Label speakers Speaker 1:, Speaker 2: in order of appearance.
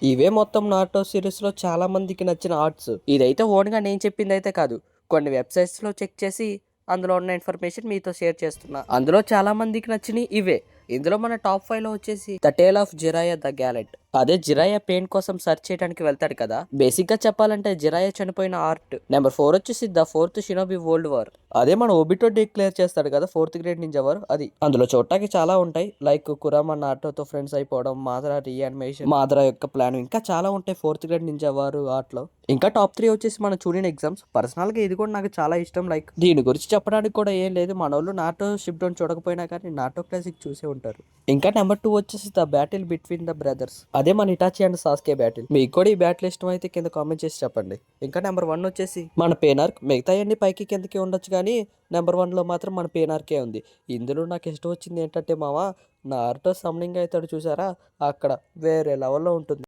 Speaker 1: ఇవే మొత్తం నాటో సిరీస్లో చాలా మందికి నచ్చిన ఆర్ట్స్. ఇదైతే ఓన్గా నేను చెప్పింది అయితే కాదు, కొన్ని వెబ్సైట్స్లో చెక్ చేసి అందులో ఉన్న ఇన్ఫర్మేషన్ మీతో షేర్ చేస్తున్నా. అందులో చాలా మందికి నచ్చినవి ఇవే. ఇందులో మన టాప్ 5లో వచ్చేసి ద టేల్ ఆఫ్ జిరాయా ద గ్యాలెట్. అదే జిరాయా పెయింట్ కోసం సెర్చ్ చేయడానికి వెళ్తాడు కదా, బేసిక్ గా చెప్పాలంటే జిరాయా చనిపోయిన ఆర్ట్. నెంబర్ 4 వచ్చేసి the fourth Shinobi world war. అదే మన ఒబిటో డిక్లేర్ చేస్తాడు కదా, ఫోర్త్ గ్రేడ్ నింజా వార్. అది అందులో చూడటానికి చాలా ఉంటాయి, లైక్ కురామా నాటోతో ఫ్రెండ్స్ అయిపోవడం, మాదరా రీయానిమేషన్, మాదరా యొక్క ప్లాన్, ఇంకా చాలా ఉంటాయి ఫోర్త్ గ్రేడ్ నింజా వార్ ఆర్ట్లో. ఇంకా టాప్ 3 వచ్చేసి మన చూడని ఎగ్జామ్స్. పర్సనల్ గా ఇది కూడా నాకు చాలా ఇష్టం. లైక్ దీని గురించి చెప్పడానికి కూడా ఏం లేదు, మన వాళ్ళు నాటో షిప్ డౌన్ చూడకపోయినా కానీ నాటో క్లాసిక్ చూసే ఉంటారు. ఇంకా నెంబర్ 2 వచ్చేసి the battle between the brothers. అదే మన ఇటాచి అండ్ సాస్కే బ్యాటిల్. మీకు కూడా ఈ బ్యాటిల్ ఇష్టం అయితే కింద కామెంట్ చేసి చెప్పండి. ఇంకా నెంబర్ 1 వచ్చేసి మన పేనార్క్. మిగతా అన్ని పైకి కిందకి ఉండొచ్చు కానీ నెంబర్ 1లో మాత్రం మన పేనార్కే ఉంది. ఇందులో నాకు ఇష్టం వచ్చింది ఏంటంటే మావా, నారుతో సమ్నింగ్ అవుతాడు చూసారా, అక్కడ వేరే లెవెల్లో ఉంటుంది.